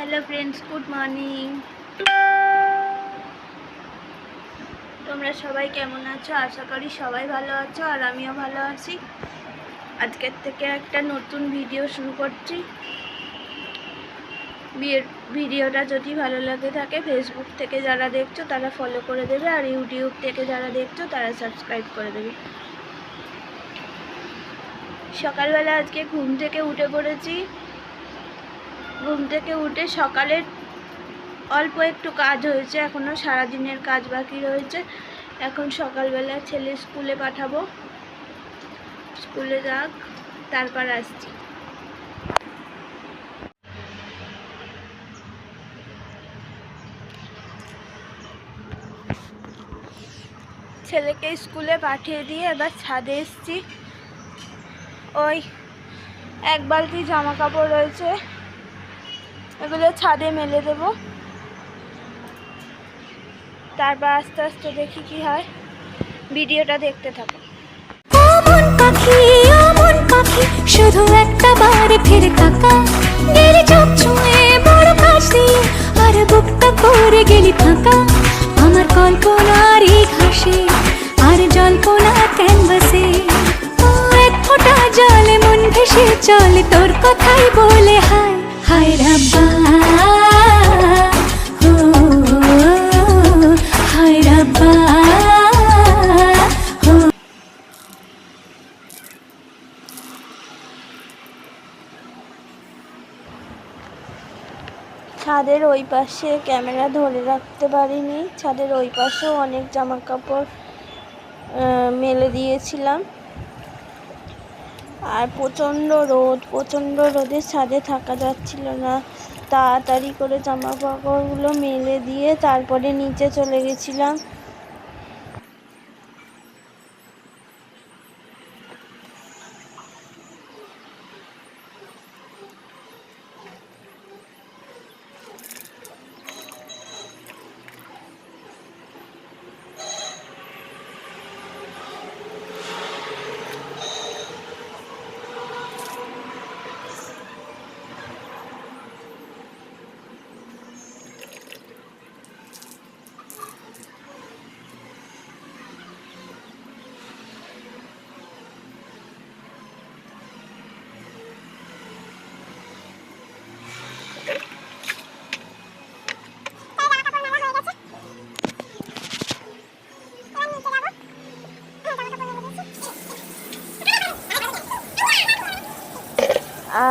Hello friends, good morning. তোমরা সবাই কেমন আছো? আশা করি সবাই ভালো আছো, আর আমিও ভালো আছি। আজকের থেকে একটা নতুন ভিডিও শুরু করছি। ভিডিওটা যদি ভালো লাগে থাকে, ফেসবুক থেকে যারা দেখছো তারা ফলো করে দেবে, আর ইউটিউব থেকে যারা দেখছো তারা সাবস্ক্রাইব করে দেবে। সকালবেলা আজকে ঘুম থেকে উঠে পড়েছি। ঘুম থেকে উঠে সকালের অল্প একটু কাজ হয়েছে, এখনও সারাদিনের কাজ বাকি রয়েছে। এখন সকালবেলা ছেলে স্কুলে পাঠাবো, স্কুলে যাক, তারপর আসছি। ছেলেকে স্কুলে পাঠিয়ে দিয়ে এবার ছাদে এসছি। ওই এক বালতি জামা কাপড় রয়েছে, এগুলো ছাদে মেলে দেব, তারপর আস্তে আস্তে দেখি কি হয়। ভিডিওটা দেখতে থাকো। শুধু একটা বারে ফিরে তাকা, গেলি চোখ ছুঁয়ে বড় কাছ দিয়ে, আর বুকটা করে গেলি ফাঁকা। আমার কল্পনার এই ঘাসে আর জল্পনা ক্যানভাসে, এক ফোঁটা জলে মন ভেসে চলে তোর কথাই বলে হায় হায় রাব্বা, হায় রাব্বা। ছাদের ওই পাশে ক্যামেরা ধরে রাখতে পারিনি, ছাদের ওই পাশেও অনেক জামা কাপড় মেলে দিয়েছিলাম। আর প্রচণ্ড রোদে ছাদে থাকা যাচ্ছিল না। তাড়াতাড়ি করে জামা কাপড়গুলো মেলে দিয়ে তারপরে নিচে চলে গেছিলাম।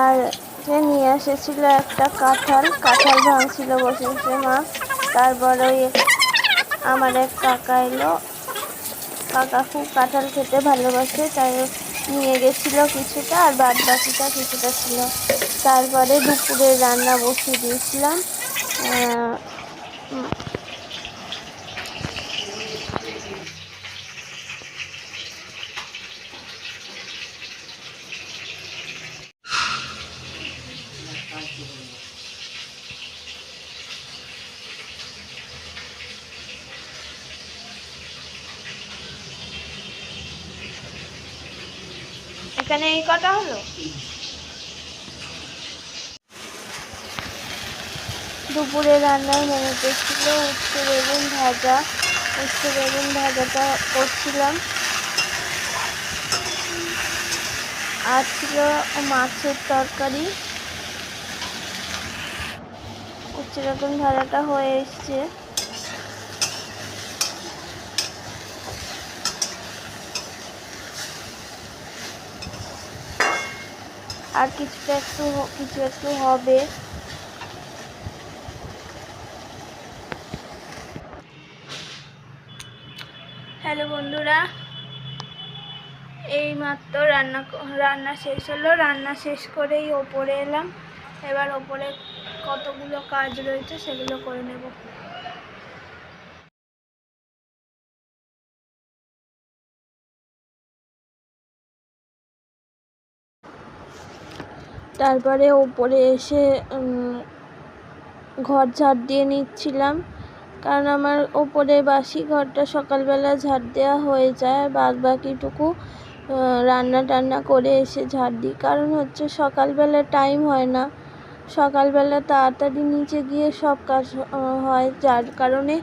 আর নিয়ে এসেছিল একটা কাঁঠাল ভাঙছিল বসে বসে মা। তারপর ওই আমার এক কাকা এলো, কাকা খুব কাঁঠাল খেতে ভালোবাসে, তাই নিয়ে গেছিল কিছুটা, আর বাদ বাকিটা কিছুটা ছিল। তারপরে দুপুরে রান্না বসিয়ে দিয়েছিলাম। এখানে এই কটা হলো। দুপুরে রান্নার মেনুতে ছিল উচ্ছে বেগুন ভাজাটা করছিলাম, আর ছিল মাছের তরকারি। উচ্ছে বেগুন ভাজাটা হয়ে এসছে। আর কিছু একটু হবে। হ্যালো বন্ধুরা, এই মাত্র রান্না শেষ হলো। রান্না শেষ করেই ওপরে এলাম। এবার ওপরে কতগুলো কাজ রয়েছে সেগুলো করে নেব। তারপরে ওপরে এসে ঘর ঝাড় দিয়ে নিচ্ছিলাম, কারণ আমার ওপরে বাসি ঘরটা সকালবেলা ঝাড় দেওয়া হয়ে যায়, বাদ বাকিটুকু রান্না টান্না করে এসে ঝাড় দিই। কারণ হচ্ছে সকালবেলা টাইম হয় না, সকালবেলা তাড়াতাড়ি নিচে গিয়ে সব কাজ হয়, যার কারণে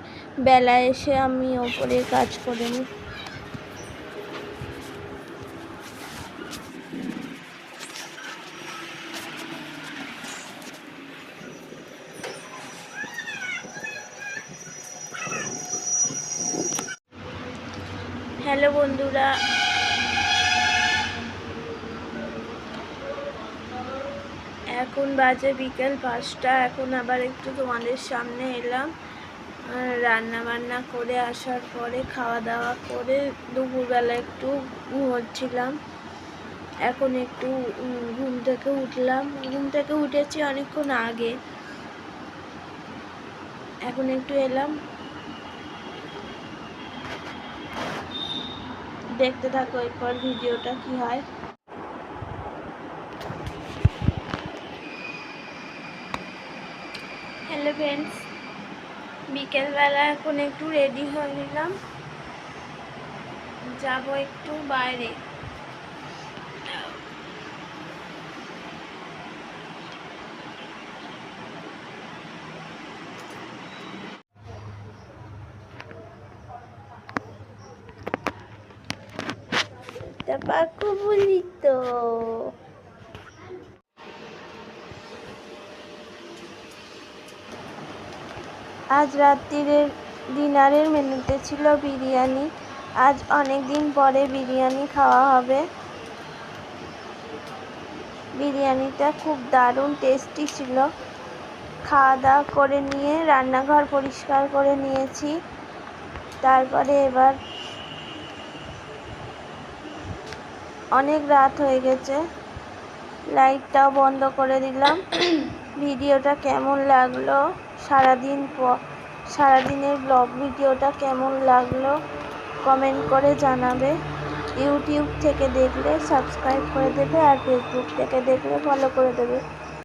বেলায় এসে আমি ওপরে কাজ করে নিই। হ্যালো বন্ধুরা, এখন বাজে বিকেল 5টা। এখন আবার একটু তোমাদের সামনে এলাম। রান্না বান্না করে আসার পরে খাওয়া দাওয়া করে দুপুরবেলা একটু ঘুমোচ্ছিলাম। এখন একটু ঘুম থেকে উঠলাম। ঘুম থেকে উঠেছি অনেকক্ষণ আগে। এখন একটু এলাম, দেখতে থাকো এরপর ভিডিওটা কি হয়। হ্যালো ফ্রেন্ডস, বিকেলবেলা এখন একটু রেডি হয়ে নিলাম, যাব একটু বাইরে। পাকু বলি তো আজ রাত্রিরের ডিনারের মেনুতে ছিল বিরিয়ানি। আজ অনেক দিন পরে বিরিয়ানি খাওয়া হবে। বিরিয়ানিটা খুব দারুণ টেস্টি ছিল। খাওয়া দাওয়া করে নিয়ে রান্নাঘর পরিষ্কার করে নিয়েছি। তারপরে এবার অনেক রাত হয়ে গেছে, লাইটটাও বন্ধ করে দিলাম। ভিডিওটা কেমন লাগলো, সারাদিনের ব্লগ ভিডিওটা কেমন লাগলো কমেন্ট করে জানাবে। ইউটিউব থেকে দেখলে সাবস্ক্রাইব করে দেবে, আর ফেসবুক থেকে দেখলে ফলো করে দেবে।